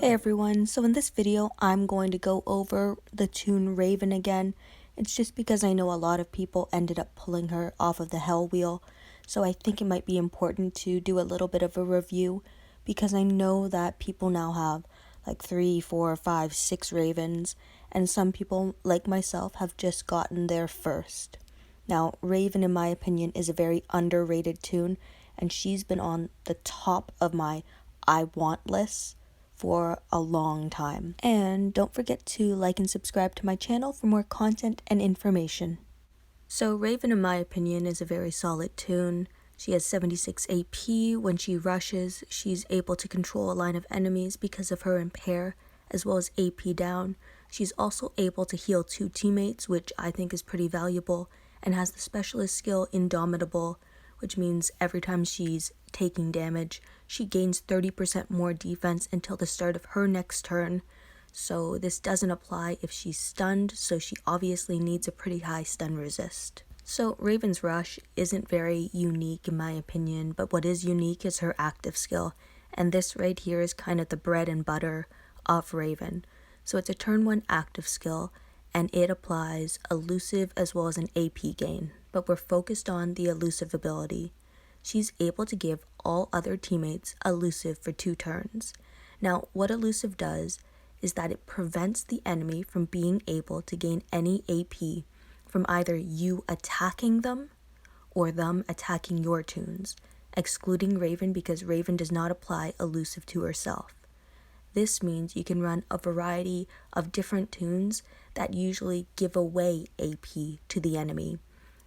Hey everyone, so in this video I'm going to go over the tune Raven again. It's just because I know a lot of people ended up pulling her off of the Hell Wheel, so I think it might be important to do a little bit of a review because I know that people now have like 3, 4, 5, 6 Ravens, and some people like myself have just gotten there first. Now, Raven in my opinion is a very underrated tune, and she's been on the top of my I want list for a long time. And don't forget to like and subscribe to my channel for more content and information. So Raven, in my opinion, is a very solid tune. She has 76 AP. When she rushes, she's able to control a line of enemies because of her impair, as well as AP down. She's also able to heal 2 teammates, which I think is pretty valuable, and has the specialist skill Indomitable, which means every time she's taking damage, she gains 30% more defense until the start of her next turn. So this doesn't apply if she's stunned, so she obviously needs a pretty high stun resist. So Raven's Rush isn't very unique in my opinion, but what is unique is her active skill, and this right here is kind of the bread and butter of Raven. So it's a turn 1 active skill, and it applies elusive as well as an AP gain, but we're focused on the elusive ability. She's able to give all other teammates elusive for 2 turns. Now, what elusive does is that it prevents the enemy from being able to gain any AP from either you attacking them or them attacking your tunes, excluding Raven because Raven does not apply elusive to herself. This means you can run a variety of different tunes that usually give away AP to the enemy.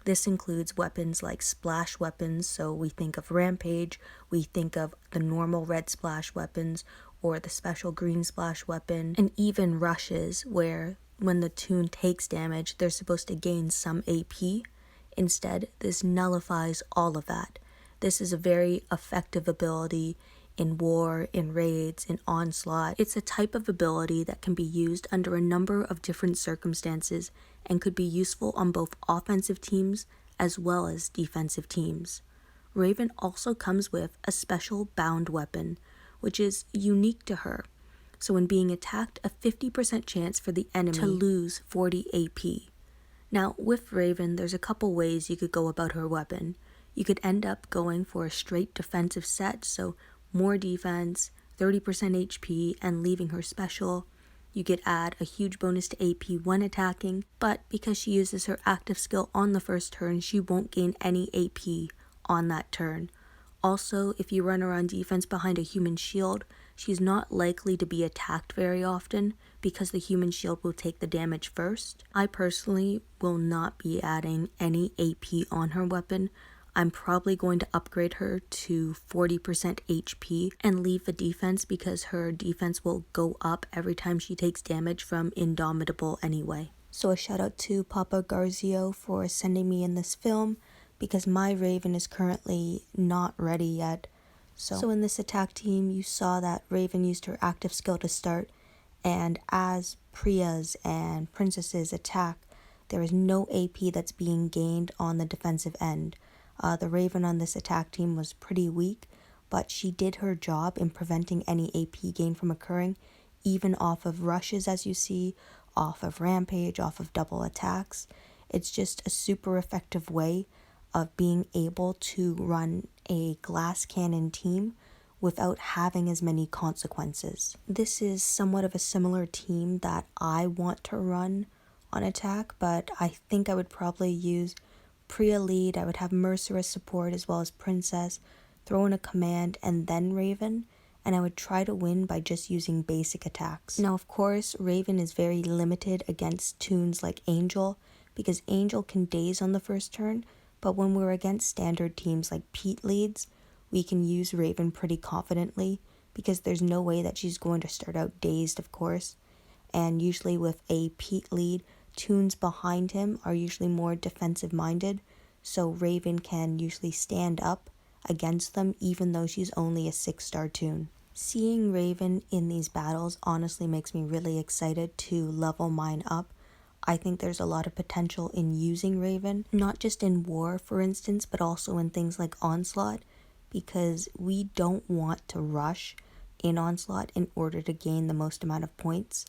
This includes weapons like splash weapons, so we think of Rampage, we think of the normal red splash weapons, or the special green splash weapon, and even rushes where when the tune takes damage, they're supposed to gain some AP. Instead, this nullifies all of that. This is a very effective ability in war, in raids, in onslaught. It's a type of ability that can be used under a number of different circumstances and could be useful on both offensive teams as well as defensive teams. Raven also comes with a special bound weapon, which is unique to her. So when being attacked, a 50% chance for the enemy to lose 40 AP. Now with Raven, there's a couple ways you could go about her weapon. You could end up going for a straight defensive set, so more defense, 30% HP, and leaving her special. You could add a huge bonus to AP when attacking, but because she uses her active skill on the first turn, she won't gain any AP on that turn. Also, if you run her on defense behind a human shield, she's not likely to be attacked very often because the human shield will take the damage first. I personally will not be adding any AP on her weapon. I'm probably going to upgrade her to 40% HP and leave the defense because her defense will go up every time she takes damage from Indomitable anyway. So a shout out to Papa Garzio for sending me in this film because my Raven is currently not ready yet. So in this attack team, you saw that Raven used her active skill to start, and as Priya's and Princess's attack, there is no AP that's being gained on the defensive end. The Raven on this attack team was pretty weak, but she did her job in preventing any AP gain from occurring, even off of rushes as you see, off of Rampage, off of double attacks. It's just a super effective way of being able to run a glass cannon team without having as many consequences. This is somewhat of a similar team that I want to run on attack, but I think I would probably use Priya lead, I would have Mercer as support as well as Princess, throw in a command and then Raven, and I would try to win by just using basic attacks. Now of course, Raven is very limited against tunes like Angel, because Angel can daze on the first turn, but when we're against standard teams like Pete leads, we can use Raven pretty confidently, because there's no way that she's going to start out dazed of course, and usually with a Pete lead, tunes behind him are usually more defensive minded, so Raven can usually stand up against them even though she's only a 6-star tune. Seeing Raven in these battles honestly makes me really excited to level mine up. I think there's a lot of potential in using Raven, not just in war for instance, but also in things like Onslaught, because we don't want to rush in Onslaught in order to gain the most amount of points,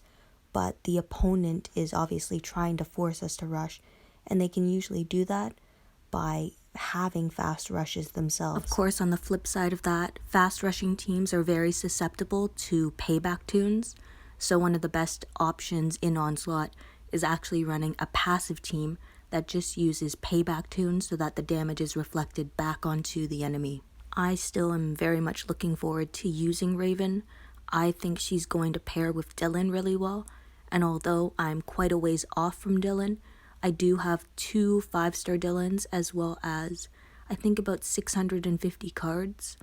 but the opponent is obviously trying to force us to rush, and they can usually do that by having fast rushes themselves. Of course, on the flip side of that, fast rushing teams are very susceptible to payback tunes, so one of the best options in Onslaught is actually running a passive team that just uses payback tunes so that the damage is reflected back onto the enemy. I still am very much looking forward to using Raven. I think she's going to pair with Dylan really well, and although I'm quite a ways off from Dylan, I do have 2 5-star Dylans as well as I think about 650 cards.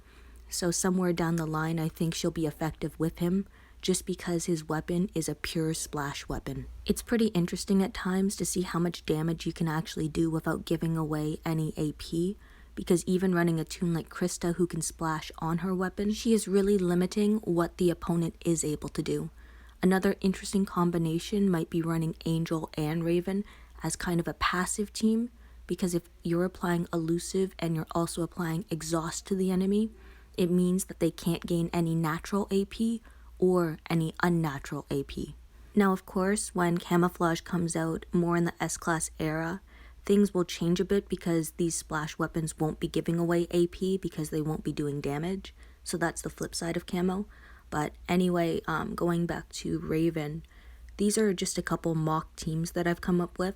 So somewhere down the line I think she'll be effective with him just because his weapon is a pure splash weapon. It's pretty interesting at times to see how much damage you can actually do without giving away any AP, because even running a toon like Krista who can splash on her weapon, she is really limiting what the opponent is able to do. Another interesting combination might be running Angel and Raven as kind of a passive team, because if you're applying elusive and you're also applying exhaust to the enemy, it means that they can't gain any natural AP or any unnatural AP. Now, of course, when camouflage comes out more in the S-Class era, things will change a bit because these splash weapons won't be giving away AP because they won't be doing damage. So that's the flip side of camo. But anyway, going back to Raven, these are just a couple mock teams that I've come up with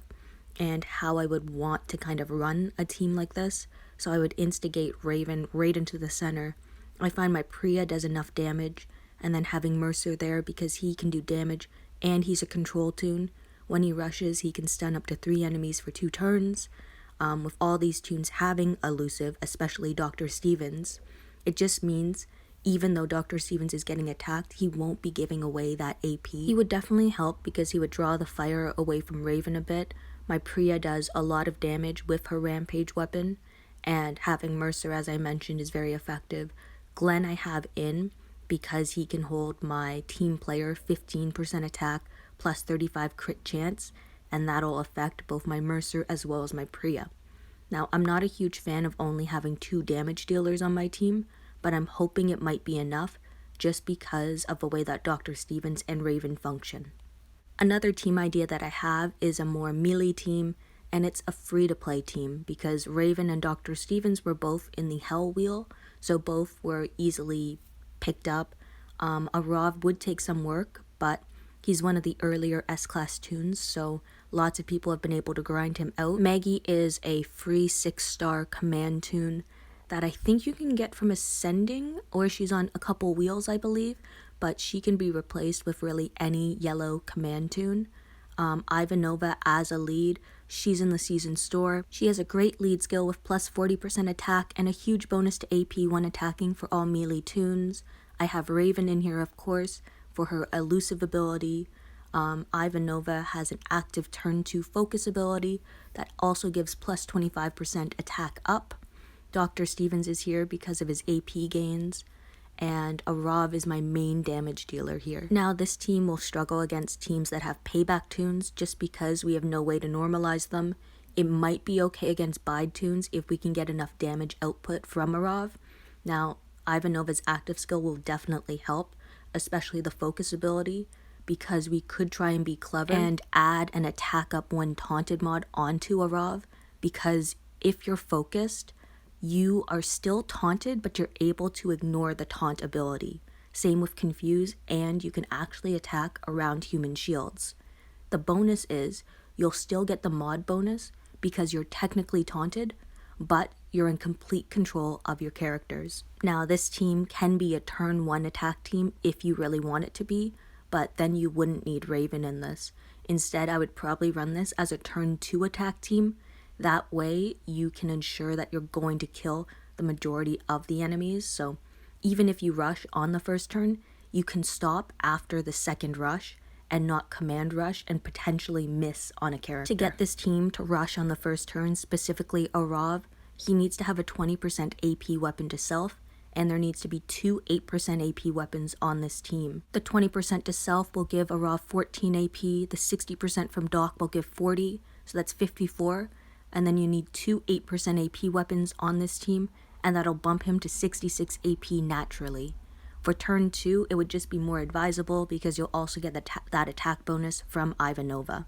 and how I would want to kind of run a team like this. So I would instigate Raven right into the center. I find my Priya does enough damage, and then having Mercer there because he can do damage and he's a control toon. When he rushes, he can stun up to 3 enemies for 2 turns. With all these toons having elusive, especially Dr. Stevens, it just means even though Dr. Stevens is getting attacked, he won't be giving away that AP. He would definitely help because he would draw the fire away from Raven a bit. My Priya does a lot of damage with her Rampage weapon, and having Mercer, as I mentioned, is very effective. Glenn I have in because he can hold my team player 15% attack plus 35 crit chance, and that'll affect both my Mercer as well as my Priya. Now, I'm not a huge fan of only having 2 damage dealers on my team, but I'm hoping it might be enough just because of the way that Dr. Stevens and Raven function. Another team idea that I have is a more melee team, and it's a free-to-play team because Raven and Dr. Stevens were both in the Hell Wheel, so both were easily picked up. Arav would take some work, but he's one of the earlier S-Class toons, so lots of people have been able to grind him out. Maggie is a free 6-star command toon that I think you can get from Ascending, or she's on a couple wheels, I believe, but she can be replaced with really any yellow command toon. Ivanova as a lead, she's in the season store. She has a great lead skill with plus 40% attack and a huge bonus to AP when attacking for all melee toons. I have Raven in here, of course, for her elusive ability. Ivanova has an active turn 2 focus ability that also gives plus 25% attack up. Dr. Stevens is here because of his AP gains, and Arav is my main damage dealer here. Now, this team will struggle against teams that have payback toons just because we have no way to normalize them. It might be okay against bide toons if we can get enough damage output from Arav. Now, Ivanova's active skill will definitely help, especially the focus ability, because we could try and be clever and add an attack up when taunted mod onto Arav, because if you're focused, you are still taunted, but you're able to ignore the taunt ability. Same with Confuse, and you can actually attack around human shields. The bonus is you'll still get the mod bonus because you're technically taunted, but you're in complete control of your characters. Now, this team can be a turn 1 attack team if you really want it to be, but then you wouldn't need Raven in this. Instead, I would probably run this as a turn 2 attack team. That way, you can ensure that you're going to kill the majority of the enemies. So even if you rush on the first turn, you can stop after the second rush and not command rush and potentially miss on a character. To get this team to rush on the first turn, specifically Arav, he needs to have a 20% AP weapon to self, and there needs to be 2 8% AP weapons on this team. The 20% to self will give Arav 14 AP, the 60% from Doc will give 40, so that's 54. And then you need 2 8% AP weapons on this team, and that'll bump him to 66 AP naturally. For turn 2, it would just be more advisable because you'll also get that attack bonus from Ivanova.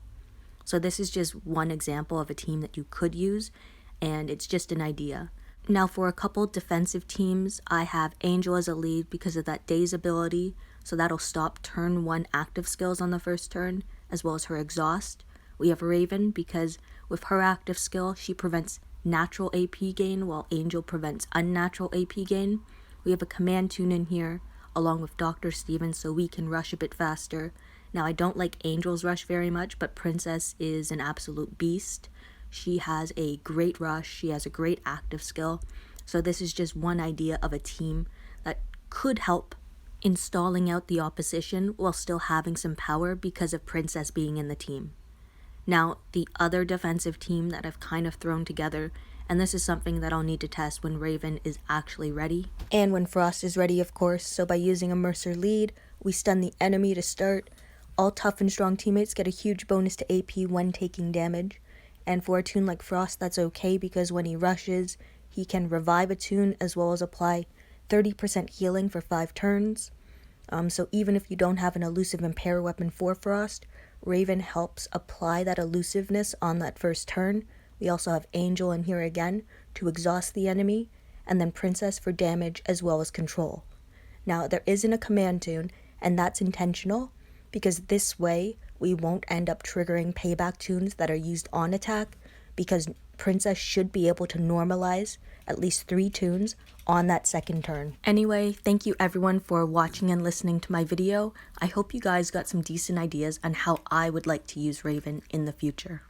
So this is just one example of a team that you could use, and it's just an idea. Now for a couple defensive teams, I have Angel as a lead because of that Daze ability, so that'll stop turn 1 active skills on the first turn, as well as her exhaust. We have Raven because with her active skill, she prevents natural AP gain while Angel prevents unnatural AP gain. We have a command tune in here, along with Dr. Stevens, so we can rush a bit faster. Now, I don't like Angel's rush very much, but Princess is an absolute beast. She has a great rush, she has a great active skill, so this is just one idea of a team that could help in stalling out the opposition while still having some power because of Princess being in the team. Now, the other defensive team that I've kind of thrown together, and this is something that I'll need to test when Raven is actually ready. And when Frost is ready, of course, so by using a Mercer lead, we stun the enemy to start. All tough and strong teammates get a huge bonus to AP when taking damage. And for a toon like Frost, that's okay because when he rushes, he can revive a toon as well as apply 30% healing for 5 turns. So even if you don't have an elusive impair weapon for Frost, Raven helps apply that elusiveness on that first turn. We also have Angel in here again to exhaust the enemy, and then Princess for damage as well as control. Now there isn't a command tune, and that's intentional, because this way we won't end up triggering payback tunes that are used on attack, because Princess should be able to normalize at least 3 tunes on that second turn. Anyway, thank you everyone for watching and listening to my video. I hope you guys got some decent ideas on how I would like to use Raven in the future.